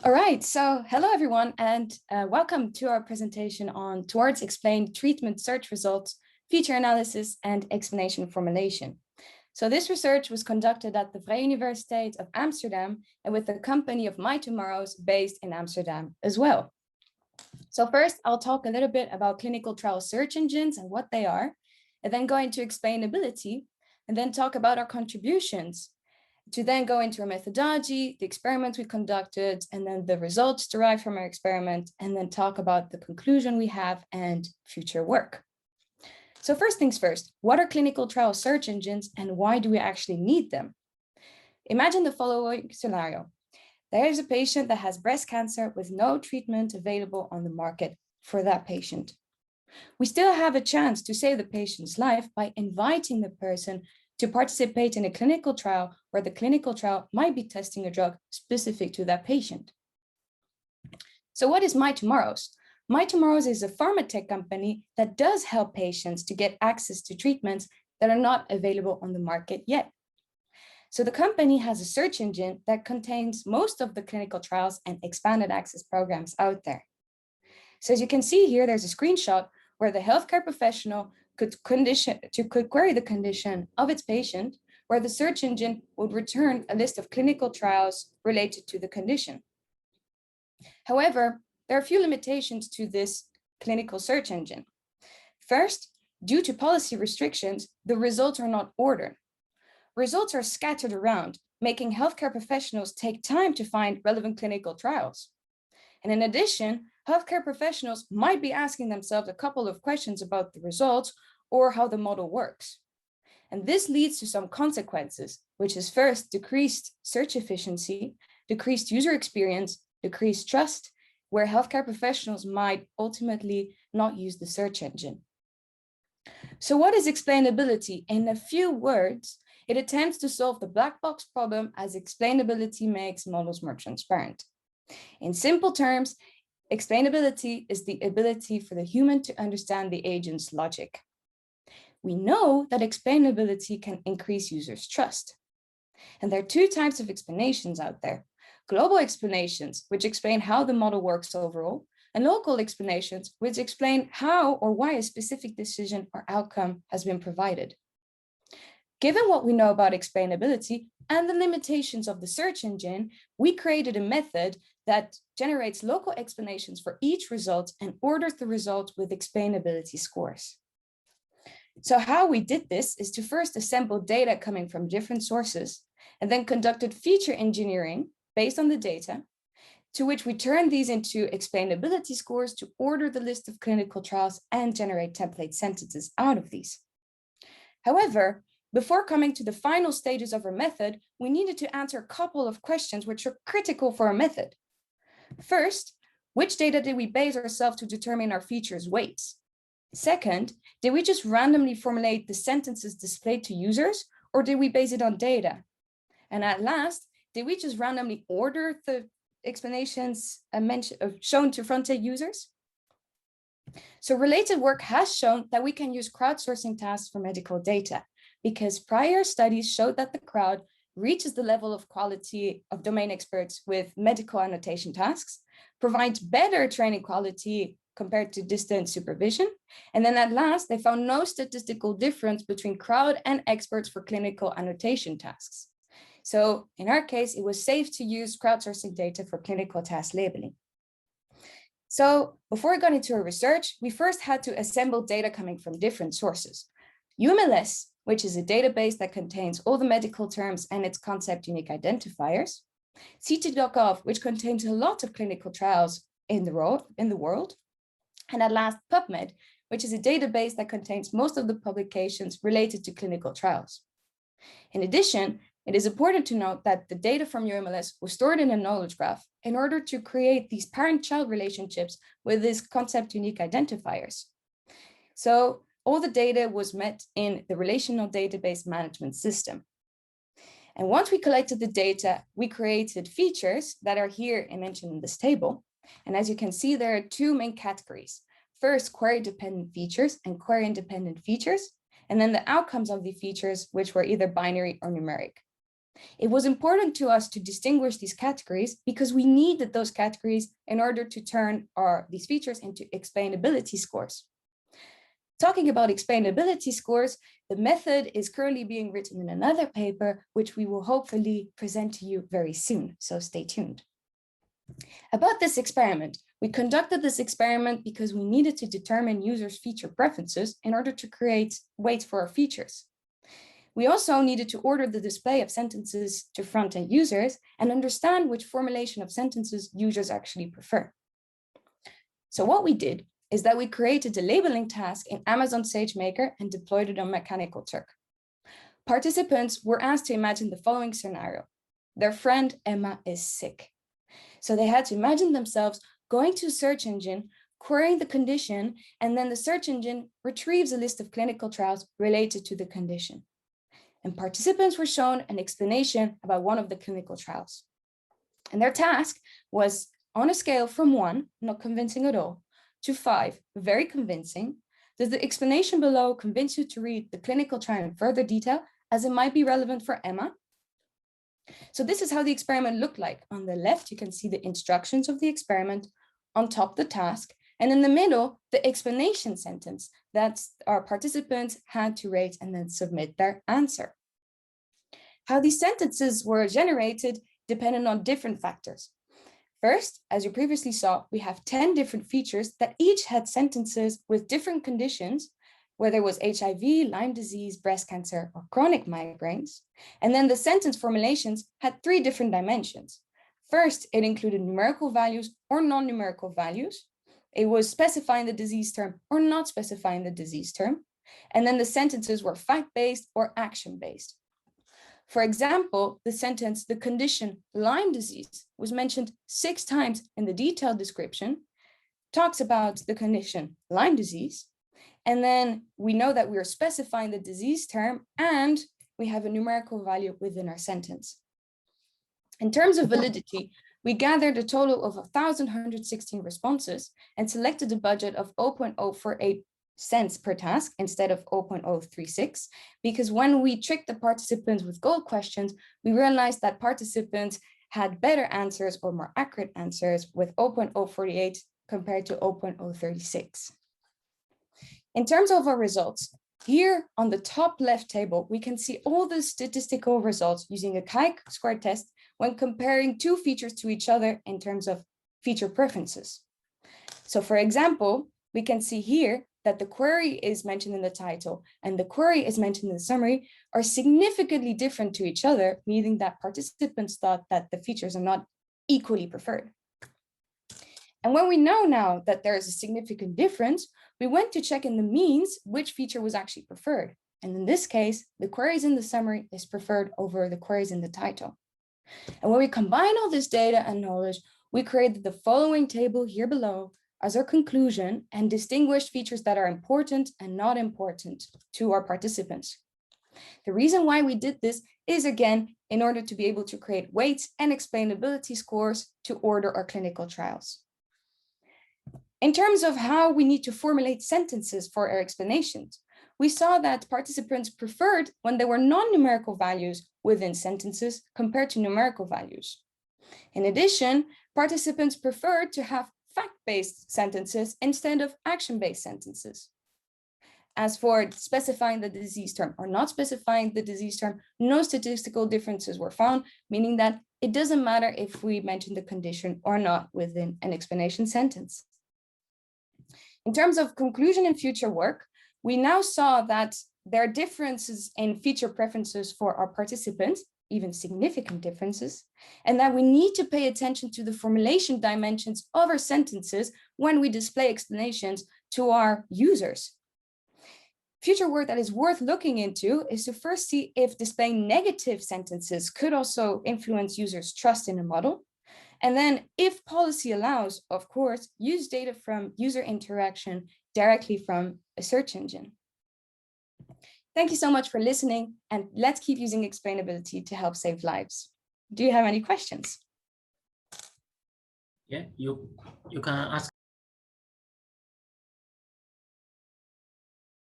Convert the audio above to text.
All right, so hello everyone, and welcome to our presentation on Towards Explained Treatment Search Results, Feature Analysis and Explanation Formulation. So this research was conducted at the Vrije Universiteit of Amsterdam and with the company of My Tomorrows based in Amsterdam as well. So first, I'll talk a little bit about clinical trial search engines and what they are, and then go into explainability, and then talk about our contributions, to then go into our methodology, the experiments we conducted, and then the results derived from our experiment, and then talk about the conclusion we have and future work. So first things first, what are clinical trial search engines and why do we actually need them? Imagine the following scenario. There is a patient that has breast cancer with no treatment available on the market for that patient. We still have a chance to save the patient's life by inviting the person to participate in a clinical trial where the clinical trial might be testing a drug specific to that patient. So what is My Tomorrows? My Tomorrows is a pharma tech company that does help patients to get access to treatments that are not available on the market yet. So the company has a search engine that contains most of the clinical trials and expanded access programs out there. So as you can see here, there's a screenshot where the healthcare professional could query the condition of its patient, where the search engine would return a list of clinical trials related to the condition. However, there are a few limitations to this clinical search engine. First, due to policy restrictions, the results are not ordered. Results are scattered around, making healthcare professionals take time to find relevant clinical trials. And in addition, healthcare professionals might be asking themselves a couple of questions about the results or how the model works. And this leads to some consequences, which is first, decreased search efficiency, decreased user experience, decreased trust, where healthcare professionals might ultimately not use the search engine. So what is explainability? In a few words, it attempts to solve the black box problem as explainability makes models more transparent. In simple terms, explainability is the ability for the human to understand the agent's logic. We know that explainability can increase users' trust. And there are two types of explanations out there. Global explanations, which explain how the model works overall, and local explanations, which explain how or why a specific decision or outcome has been provided. Given what we know about explainability and the limitations of the search engine, we created a method that generates local explanations for each result and orders the results with explainability scores. So how we did this is to first assemble data coming from different sources and then conducted feature engineering based on the data, to which we turned these into explainability scores to order the list of clinical trials and generate template sentences out of these. However, before coming to the final stages of our method, we needed to answer a couple of questions which are critical for our method. First, which data did we base ourselves to determine our features' weights? Second, did we just randomly formulate the sentences displayed to users, or did we base it on data? And at last, did we just randomly order the explanations shown to front-end users? So related work has shown that we can use crowdsourcing tasks for medical data, because prior studies showed that the crowd reaches the level of quality of domain experts with medical annotation tasks, provides better training quality compared to distant supervision. And then at last, they found no statistical difference between crowd and experts for clinical annotation tasks. So in our case, it was safe to use crowdsourcing data for clinical task labeling. So before we got into our research, we first had to assemble data coming from different sources. UMLS, which is a database that contains all the medical terms and its concept unique identifiers. CT.gov, which contains a lot of clinical trials in the world. And at last, PubMed, which is a database that contains most of the publications related to clinical trials. In addition, it is important to note that the data from UMLS was stored in a knowledge graph in order to create these parent-child relationships with these concept unique identifiers. So all the data was met in the relational database management system. And once we collected the data, we created features that are here and mentioned in this table. And as you can see, there are two main categories. First, query-dependent features and query-independent features, and then the outcomes of the features, which were either binary or numeric. It was important to us to distinguish these categories because we needed those categories in order to turn these features into explainability scores. Talking about explainability scores, the method is currently being written in another paper, which we will hopefully present to you very soon, so stay tuned. About this experiment, we conducted this experiment because we needed to determine users' feature preferences in order to create weights for our features. We also needed to order the display of sentences to front-end users and understand which formulation of sentences users actually prefer. So what we did is that we created a labeling task in Amazon SageMaker and deployed it on Mechanical Turk. Participants were asked to imagine the following scenario. Their friend Emma is sick. So they had to imagine themselves going to a search engine, querying the condition, and then the search engine retrieves a list of clinical trials related to the condition. And participants were shown an explanation about one of the clinical trials. And their task was on a scale from 1, not convincing at all, to 5, very convincing. Does the explanation below convince you to read the clinical trial in further detail, as it might be relevant for Emma? So this is how the experiment looked like. On the left, you can see the instructions of the experiment, on top the task, and in the middle, the explanation sentence that our participants had to rate and then submit their answer. How these sentences were generated depended on different factors. First, as you previously saw, we have 10 different features that each had sentences with different conditions, whether it was HIV, Lyme disease, breast cancer, or chronic migraines. And then the sentence formulations had 3 different dimensions. First, it included numerical values or non-numerical values. It was specifying the disease term or not specifying the disease term. And then the sentences were fact-based or action-based. For example, the sentence, the condition Lyme disease, was mentioned 6 times in the detailed description, talks about the condition Lyme disease, and then we know that we are specifying the disease term and we have a numerical value within our sentence. In terms of validity, we gathered a total of 1,116 responses and selected a budget of 0.048 cents per task instead of 0.036, because when we tricked the participants with gold questions, we realized that participants had better answers or more accurate answers with 0.048 compared to 0.036. In terms of our results, here on the top left table, we can see all the statistical results using a chi-square test when comparing 2 features to each other in terms of feature preferences. So for example, we can see here that the query is mentioned in the title and the query is mentioned in the summary are significantly different to each other, meaning that participants thought that the features are not equally preferred. And when we know now that there is a significant difference, we went to check in the means which feature was actually preferred. And in this case, the queries in the summary is preferred over the queries in the title. And when we combine all this data and knowledge, we created the following table here below as our conclusion and distinguished features that are important and not important to our participants. The reason why we did this is, again, in order to be able to create weights and explainability scores to order our clinical trials. In terms of how we need to formulate sentences for our explanations, we saw that participants preferred when there were non-numerical values within sentences compared to numerical values. In addition, participants preferred to have fact-based sentences instead of action-based sentences. As for specifying the disease term or not specifying the disease term, no statistical differences were found, meaning that it doesn't matter if we mention the condition or not within an explanation sentence. In terms of conclusion and future work, we now saw that there are differences in feature preferences for our participants, even significant differences, and that we need to pay attention to the formulation dimensions of our sentences when we display explanations to our users. Future work that is worth looking into is to first see if displaying negative sentences could also influence users' trust in a model. And then, if policy allows, of course, use data from user interaction directly from a search engine. Thank you so much for listening, and let's keep using explainability to help save lives. Do you have any questions? Yeah, you can ask.